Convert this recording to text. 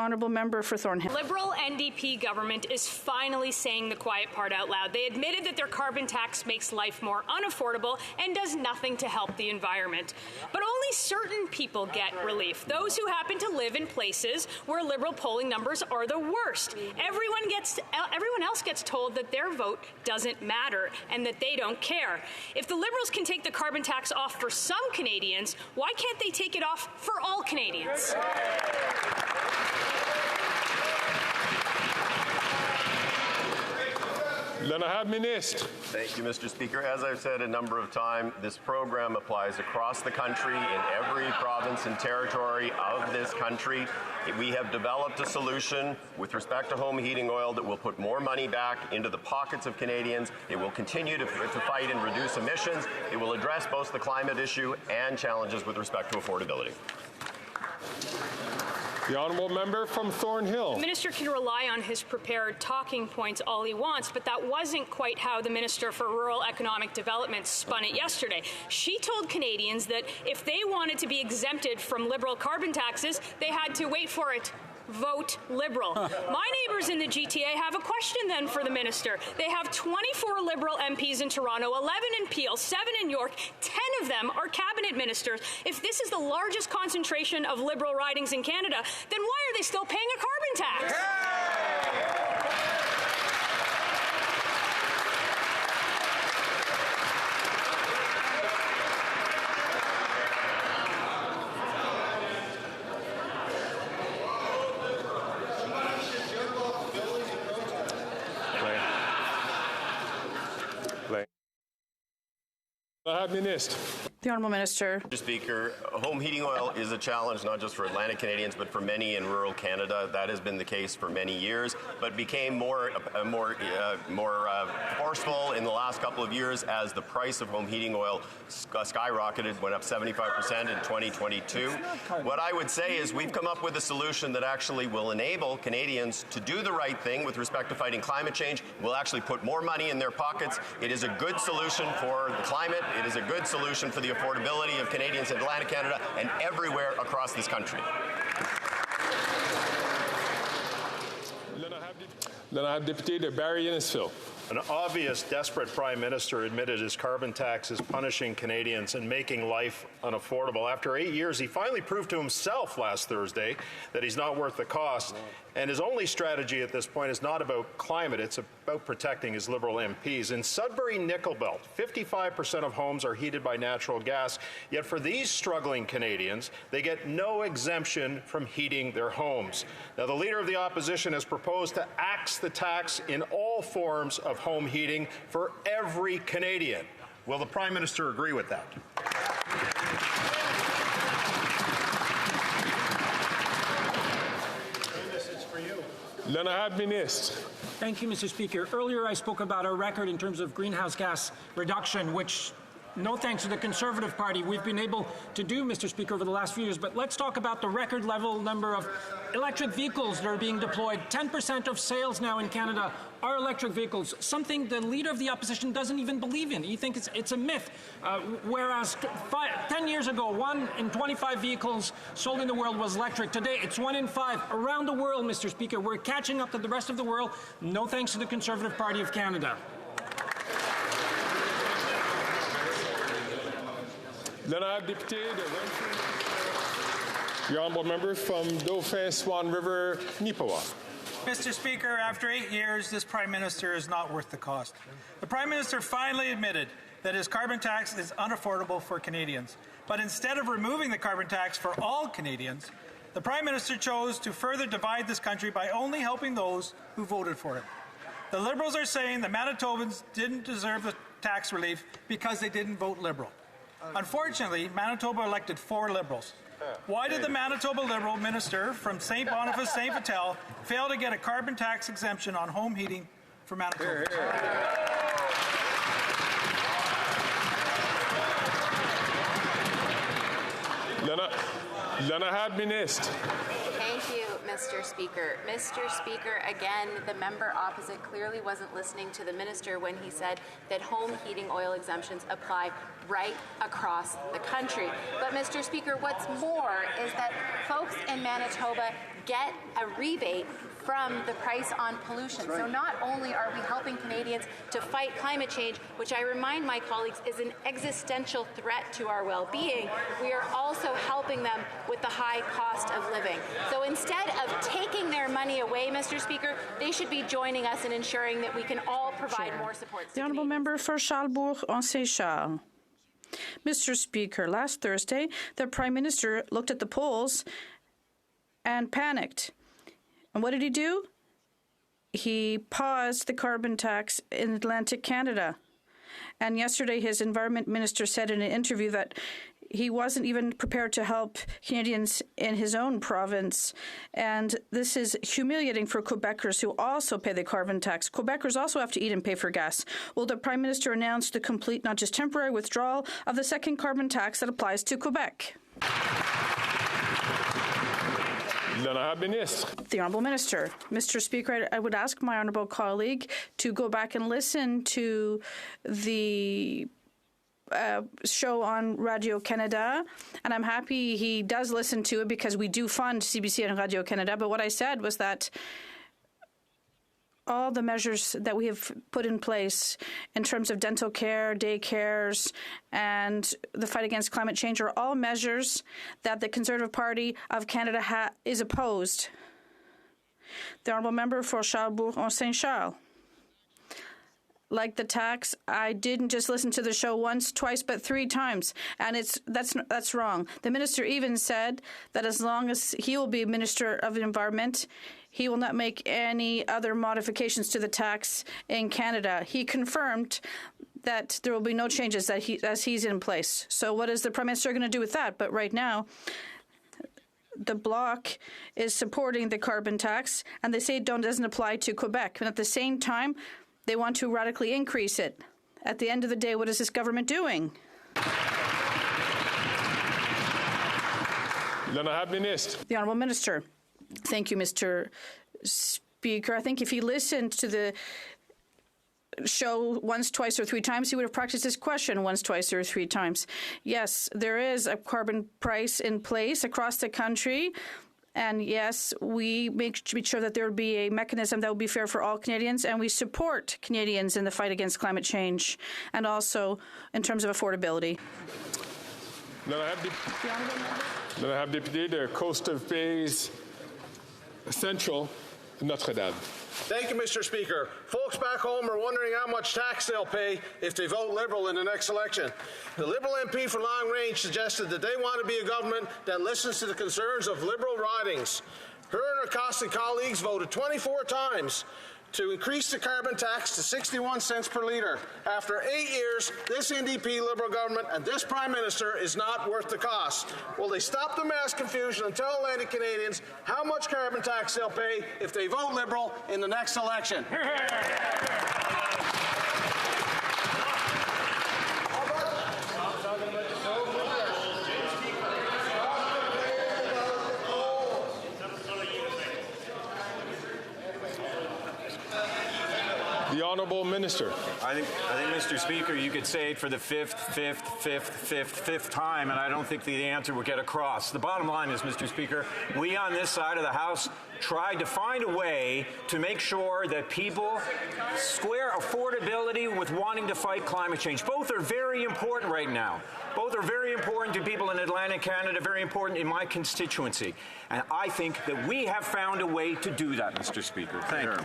honourable member for Thornhill. Liberal-NDP government is finally saying the quiet part out loud. They admitted that their carbon tax makes life more unaffordable and does nothing to help the environment. But only certain people get relief, those who happen to live in places where Liberal polling numbers are the worst. Everyone else gets told that their vote doesn't matter and that they don't care. If the Liberals can take the carbon tax off for some Canadians, why can't they take it off for all Canadians? Thank you, Mr. Speaker. As I've said a number of times, this program applies across the country in every province and territory of this country. We have developed a solution with respect to home heating oil that will put more money back into the pockets of Canadians. It will continue to fight and reduce emissions. It will address both the climate issue and challenges with respect to affordability. The honourable member from Thornhill. The minister can rely on his prepared talking points all he wants, but that wasn't quite how the Minister for Rural Economic Development spun it yesterday. She told Canadians that if they wanted to be exempted from Liberal carbon taxes, they had to, wait for it, vote Liberal. My neighbours in the GTA have a question then for the minister. They have 24 Liberal MPs in Toronto, 11 in Peel, 7 in York, 10 of them are cabinet ministers. If this is the largest concentration of Liberal ridings in Canada, then why are they still paying a carbon tax? The honourable minister. Mr. Speaker, home heating oil is a challenge not just for Atlantic Canadians but for many in rural Canada. That has been the case for many years, but became more forceful in the last couple of years as the price of home heating oil skyrocketed, went up 75% in 2022. What I would say is we've come up with a solution that actually will enable Canadians to do the right thing with respect to fighting climate change. Will actually put more money in their pockets. It is a good solution for the climate. It is a good solution for the affordability of Canadians in Atlantic Canada and everywhere across this country. Then I have Deputy de Barrie-Innisfil. An obvious, desperate Prime Minister admitted his carbon tax is punishing Canadians and making life unaffordable. After 8 years, he finally proved to himself last Thursday that he's not worth the cost. And his only strategy at this point is not about climate, it's about protecting his Liberal MPs. In Sudbury-Nickel Belt, 55% of homes are heated by natural gas, yet for these struggling Canadians, they get no exemption from heating their homes. Now, the Leader of the Opposition has proposed to axe the tax in all forms of home heating for every Canadian. Will the Prime Minister agree with that? Thank you, Mr. Speaker. Earlier I spoke about our record in terms of greenhouse gas reduction, which, no thanks to the Conservative Party, we've been able to do, Mr. Speaker, over the last few years. But let's talk about the record level number of electric vehicles that are being deployed. 10% of sales now in Canada are electric vehicles, something the Leader of the Opposition doesn't even believe in. He thinks it's a myth. Whereas 10 years ago, 1 in 25 vehicles sold in the world was electric. Today, it's 1 in 5 around the world, Mr. Speaker. We're catching up to the rest of the world, no thanks to the Conservative Party of Canada. Then I have Deputy the honourable member from Dauphin Swan River, Neepawa. Mr. Speaker, after 8 years, this Prime Minister is not worth the cost. The Prime Minister finally admitted that his carbon tax is unaffordable for Canadians. But instead of removing the carbon tax for all Canadians, the Prime Minister chose to further divide this country by only helping those who voted for it. The Liberals are saying that Manitobans didn't deserve the tax relief because they didn't vote Liberal. Unfortunately, Manitoba elected 4 Liberals. Why did the Manitoba Liberal minister from St. Boniface St. Vital fail to get a carbon tax exemption on home heating for Manitobans? Lena had been missed. Thank you, Mr. Speaker. Mr. Speaker, again, the member opposite clearly wasn't listening to the minister when he said that home heating oil exemptions apply right across the country. But, Mr. Speaker, what's more is that folks in Manitoba get a rebate from the price on pollution. So not only are we helping Canadians to fight climate change, which I remind my colleagues is an existential threat to our well-being, we are also helping them with the high cost of living. So instead of taking their money away, Mr. Speaker, they should be joining us in ensuring that we can all provide more support. The Honourable Member for Charlebourg-Saint-Charles. Mr. Speaker, last Thursday, the Prime Minister looked at the polls and panicked. And what did he do? He paused the carbon tax in Atlantic Canada. And yesterday, his Environment Minister said in an interview that he wasn't even prepared to help Canadians in his own province. And this is humiliating for Quebecers who also pay the carbon tax. Quebecers also have to eat and pay for gas. Will the Prime Minister announce the complete, not just temporary, withdrawal of the second carbon tax that applies to Quebec? The Honourable Minister. Mr. Speaker, I would ask my honourable colleague to go back and listen to the show on Radio Canada, and I'm happy he does listen to it because we do fund CBC and Radio Canada. But what I said was that all the measures that we have put in place in terms of dental care, daycares, and the fight against climate change are all measures that the Conservative Party of Canada is opposed. The Honourable Member for Charlebourg-Saint-Charles. Like the tax, I didn't just listen to the show once, twice, but 3 times, and that's wrong. The minister even said that as long as he will be Minister of the Environment, he will not make any other modifications to the tax in Canada. He confirmed that there will be no changes as he's in place. So what is the Prime Minister going to do with that? But right now, the Bloc is supporting the carbon tax, and they say it doesn't apply to Quebec. And at the same time, they want to radically increase it. At the end of the day, what is this government doing? The Honourable Minister. Thank you, Mr. Speaker. I think if he listened to the show once, twice, or 3 times, he would have practiced this question once, twice, or 3 times. Yes, there is a carbon price in place across the country. And yes, we make sure that there will be a mechanism that will be fair for all Canadians, and we support Canadians in the fight against climate change, and also in terms of affordability. L'honorable député de Coast of Bays Central, Notre-Dame. Thank you, Mr. Speaker. Folks back home are wondering how much tax they'll pay if they vote Liberal in the next election. The Liberal MP for Long Range suggested that they want to be a government that listens to the concerns of Liberal ridings. Her and her constant colleagues voted 24 times to increase the carbon tax to 61 cents per litre. After 8 years, this NDP Liberal government and this Prime Minister is not worth the cost. Will they stop the mass confusion and tell Atlantic Canadians how much carbon tax they'll pay if they vote Liberal in the next election? The Honourable Minister. I think, Mr. Speaker, you could say it for the fifth time, and I don't think the answer would get across. The bottom line is, Mr. Speaker, we on this side of the House tried to find a way to make sure that people square affordability with wanting to fight climate change. Both are very important right now. Both are very important to people in Atlantic Canada, very important in my constituency. And I think that we have found a way to do that, Mr. Speaker. Thank you.